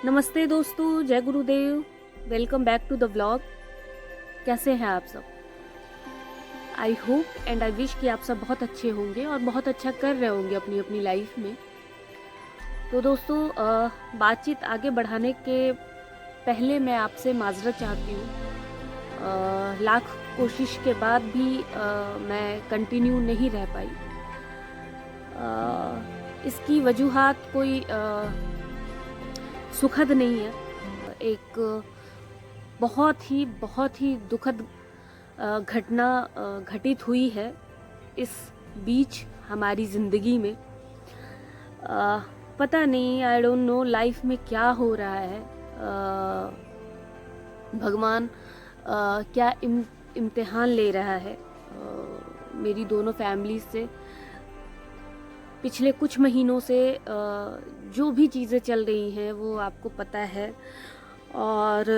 नमस्ते दोस्तों, जय गुरुदेव। Welcome back to the vlog. कैसे हैं आप सब? I hope and I wish कि आप सब बहुत अच्छे होंगे और बहुत अच्छा कर रहे होंगे अपनी अपनी लाइफ में। तो दोस्तों, बातचीत आगे बढ़ाने के पहले मैं आपसे माजरत चाहती हूँ। लाख कोशिश के बाद भी मैं कंटिन्यू नहीं रह पाई। इसकी वजूहात कोई सुखद नहीं है। एक बहुत ही दुखद घटना घटित हुई है इस बीच हमारी ज़िंदगी में। पता नहीं, आई डोंट नो लाइफ में क्या हो रहा है। भगवान क्या इम्तिहान ले रहा है मेरी दोनों फैमिली से। पिछले कुछ महीनों से जो भी चीज़ें चल रही हैं वो आपको पता है। और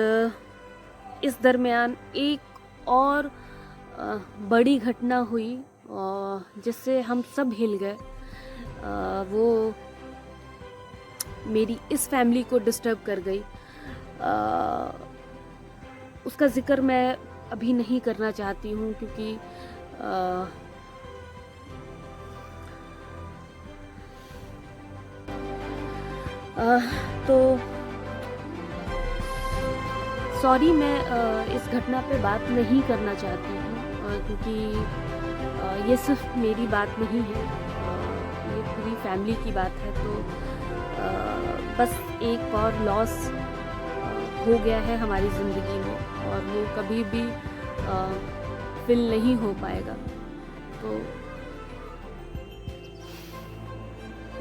इस दरमियान एक और बड़ी घटना हुई जिससे हम सब हिल गए। वो मेरी इस फैमिली को डिस्टर्ब कर गई। उसका जिक्र मैं अभी नहीं करना चाहती हूँ क्योंकि तो सॉरी, मैं इस घटना पे बात नहीं करना चाहती हूँ क्योंकि ये सिर्फ मेरी बात नहीं है, ये पूरी फैमिली की बात है। तो बस एक और लॉस हो गया है हमारी ज़िंदगी में और वो कभी भी फिल नहीं हो पाएगा। तो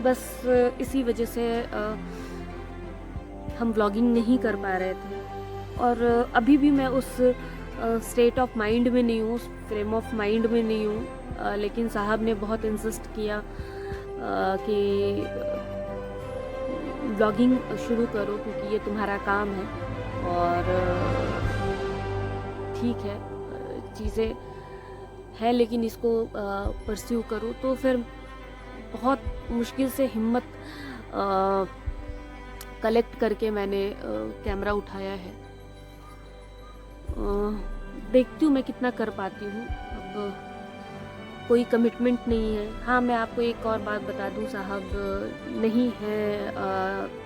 बस इसी वजह से हम व्लॉगिंग नहीं कर पा रहे थे। और अभी भी मैं उस स्टेट ऑफ माइंड में नहीं हूँ, उस फ्रेम ऑफ माइंड में नहीं हूँ। लेकिन साहब ने बहुत इंसिस्ट किया कि व्लॉगिंग शुरू करो क्योंकि ये तुम्हारा काम है। और ठीक है, चीज़ें हैं लेकिन इसको परस्यू करो। तो फिर बहुत मुश्किल से हिम्मत कलेक्ट करके मैंने कैमरा उठाया है। देखती हूँ मैं कितना कर पाती हूँ। अब कोई कमिटमेंट नहीं है। हाँ, मैं आपको एक और बात बता दूँ, साहब नहीं है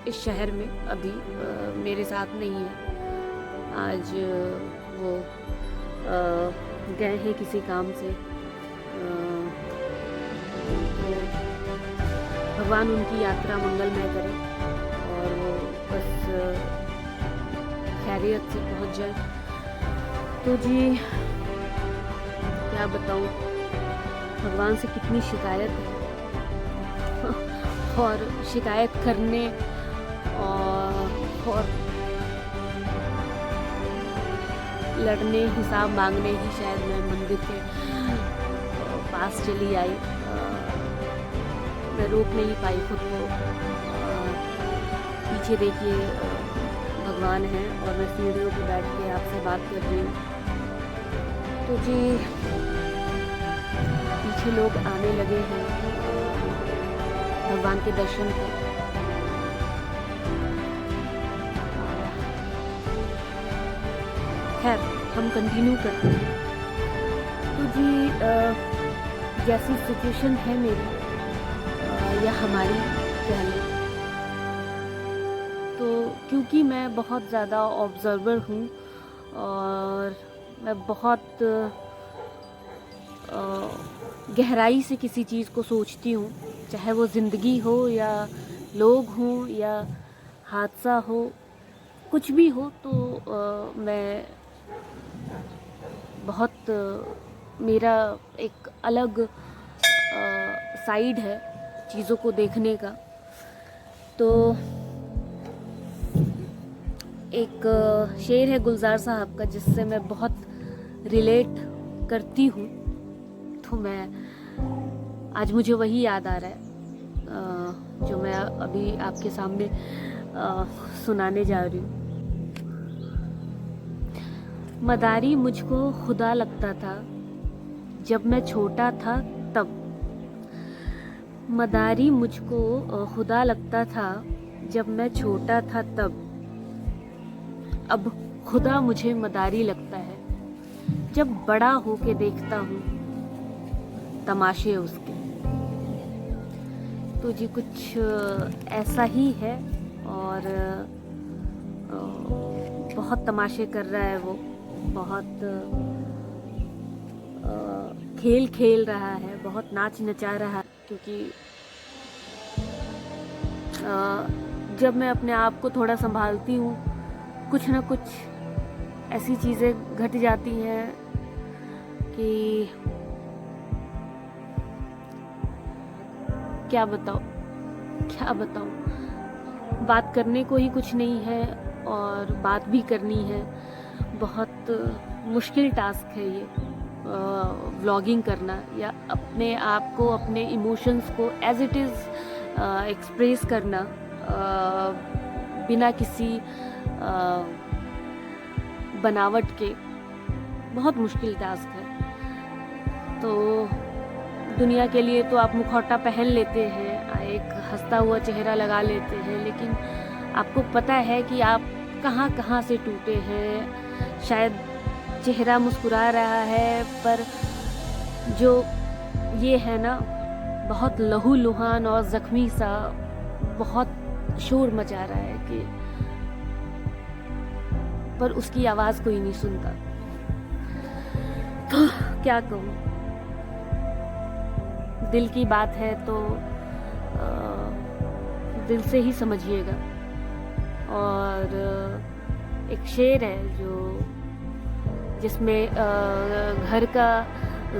इस शहर में अभी, मेरे साथ नहीं है। आज वो गए हैं किसी काम से। तो भगवान उनकी यात्रा मंगलमय करे और वो बस खैरियत से पहुंच जाए। तो जी, क्या बताऊं, भगवान से कितनी शिकायत है और शिकायत करने और लड़ने, हिसाब मांगने ही शायद मैं मंदिर के पास चली आई। मैं रोक नहीं पाई खुद को। पीछे देखिए भगवान हैं और मैं सीढ़ियों पे बैठ के आपसे बात कर रही हूँ। तो जी, पीछे लोग आने लगे हैं भगवान के दर्शन को। खैर, हम कंटिन्यू करते हैं। तो जी, जैसी सिचुएशन है मेरी या हमारी कह लें, तो क्योंकि मैं बहुत ज़्यादा ऑब्जर्वर हूँ और मैं बहुत गहराई से किसी चीज़ को सोचती हूँ, चाहे वो ज़िंदगी हो या लोग हों या हादसा हो, कुछ भी हो। तो मैं बहुत मेरा एक अलग साइड है चीज़ों को देखने का। तो एक शेर है गुलजार साहब का जिससे मैं बहुत रिलेट करती हूँ। तो मैं आज मुझे वही याद आ रहा है जो मैं अभी आपके सामने सुनाने जा रही हूँ। मदारी मुझको खुदा लगता था जब मैं छोटा था तब। मदारी मुझको खुदा लगता था जब मैं छोटा था तब। अब खुदा मुझे मदारी लगता है, जब बड़ा होके देखता हूँ तमाशे उसके। तो जी कुछ ऐसा ही है, और बहुत तमाशे कर रहा है वो, बहुत खेल खेल रहा है, बहुत नाच नचा रहा है। क्योंकि जब मैं अपने आप को थोड़ा संभालती हूँ, कुछ ना कुछ ऐसी चीज़ें घट जाती हैं कि क्या बताऊँ। बात करने को ही कुछ नहीं है, और बात भी करनी है। बहुत मुश्किल टास्क है ये व्लॉगिंग करना, या अपने आप को, अपने इमोशंस को एज इट इज़ एक्सप्रेस करना बिना किसी बनावट के। बहुत मुश्किल टास्क है। तो दुनिया के लिए तो आप मुखौटा पहन लेते हैं, एक हंसता हुआ चेहरा लगा लेते हैं, लेकिन आपको पता है कि आप कहाँ कहाँ से टूटे हैं। शायद चेहरा मुस्कुरा रहा है, पर जो ये है ना, बहुत लहूलुहान और ज़ख्मी सा, बहुत शोर मचा रहा है कि पर उसकी आवाज़ कोई नहीं सुनता। तो क्या कहूँ, दिल की बात है तो दिल से ही समझिएगा। और एक शेर है जिसमें घर का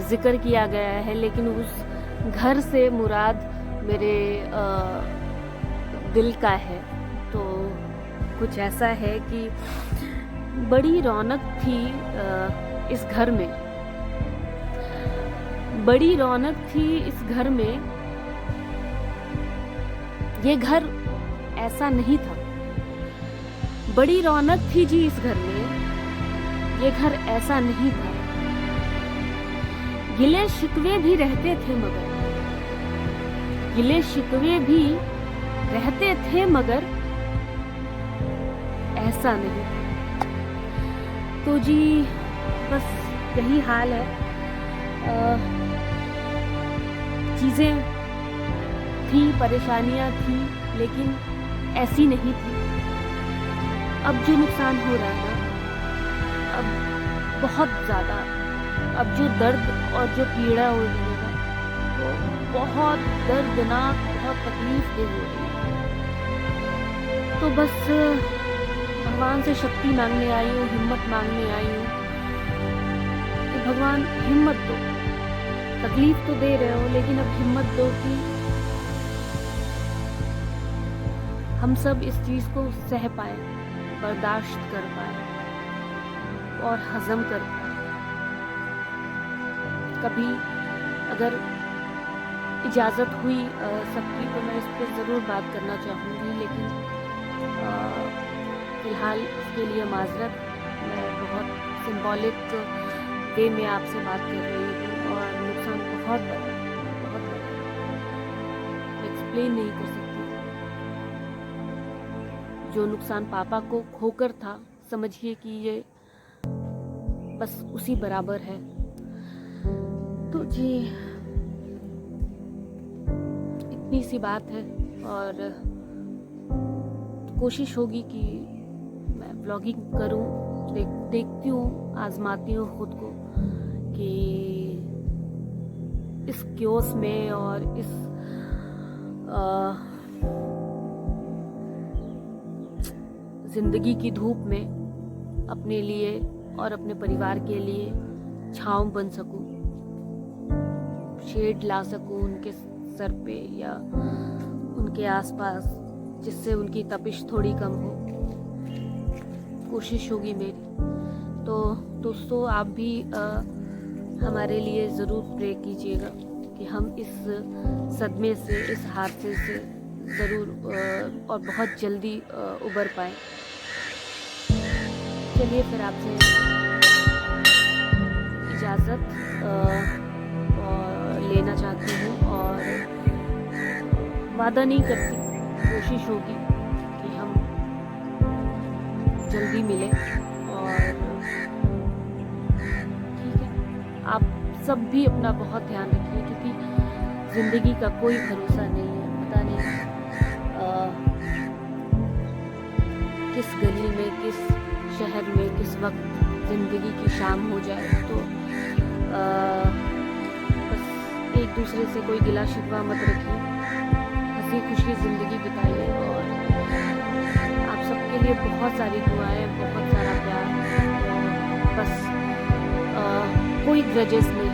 जिक्र किया गया है, लेकिन उस घर से मुराद मेरे दिल का है। तो कुछ ऐसा है कि बड़ी रौनक थी इस घर में, बड़ी रौनक थी इस घर में। ये घर ऐसा नहीं था। बड़ी रौनक थी जी इस घर में, ये घर ऐसा नहीं था। गिले शिकवे भी रहते थे मगर, गिले शिकवे भी रहते थे मगर ऐसा नहीं था। तो जी बस यही हाल है। चीज़ें थी, परेशानियां थी, लेकिन ऐसी नहीं थी। अब जो नुकसान हो रहा है ना, अब बहुत ज़्यादा, अब जो दर्द और जो पीड़ा हो रही है ना, वो बहुत दर्दनाक, बहुत तकलीफ दे हो रही है। तो बस भगवान से शक्ति मांगने आई हूँ, हिम्मत मांगने आई हूँ कि भगवान हिम्मत दो। तकलीफ तो दे रहे हो, लेकिन अब हिम्मत दो कि हम सब इस चीज़ को सह पाए, बर्दाश्त कर पाए और हजम कर पाए। कभी अगर इजाज़त हुई सबकी तो मैं इस पर ज़रूर बात करना चाहूँगी, लेकिन फ़िलहाल इसके लिए माज़रत। मैं बहुत सिंबॉलिक वे में आपसे बात कर रही हूँ, और नुकसान बहुत बड़ा, बहुत बड़ा, मैं एक्सप्लेन नहीं कर सकती। जो नुकसान पापा को खोकर था, समझिए कि ये बस उसी बराबर है। तो जी इतनी सी बात है, और कोशिश होगी कि मैं व्लॉगिंग करूं। देखती हूँ, आजमाती हूँ खुद को कि इस क्योस में और इस जिंदगी की धूप में अपने लिए और अपने परिवार के लिए छांव बन सकूं, शेड ला सकूं उनके सर पे या उनके आसपास, जिससे उनकी तपिश थोड़ी कम हो। कोशिश होगी मेरी। तो दोस्तों, आप भी हमारे लिए ज़रूर प्रे कीजिएगा कि हम इस सदमे से, इस हादसे से ज़रूर और बहुत जल्दी उबर पाएँ। चलिए फिर आपसे इजाज़त लेना चाहती हूँ, और वादा नहीं करती, कोशिश होगी कि हम जल्दी मिले। और ठीक है, आप सब भी अपना बहुत ध्यान रखिए, क्योंकि ज़िंदगी का कोई भरोसा नहीं है। पता नहीं किस गली में, किस शहर में, किस वक्त ज़िंदगी की शाम हो जाए। तो बस एक दूसरे से कोई गिला शिकवा मत रखिए, हंसी खुशी ज़िंदगी बिताइए। और आप सबके लिए बहुत सारी दुआएं, बहुत सारा प्यार। बस कोई ग्रजेस नहीं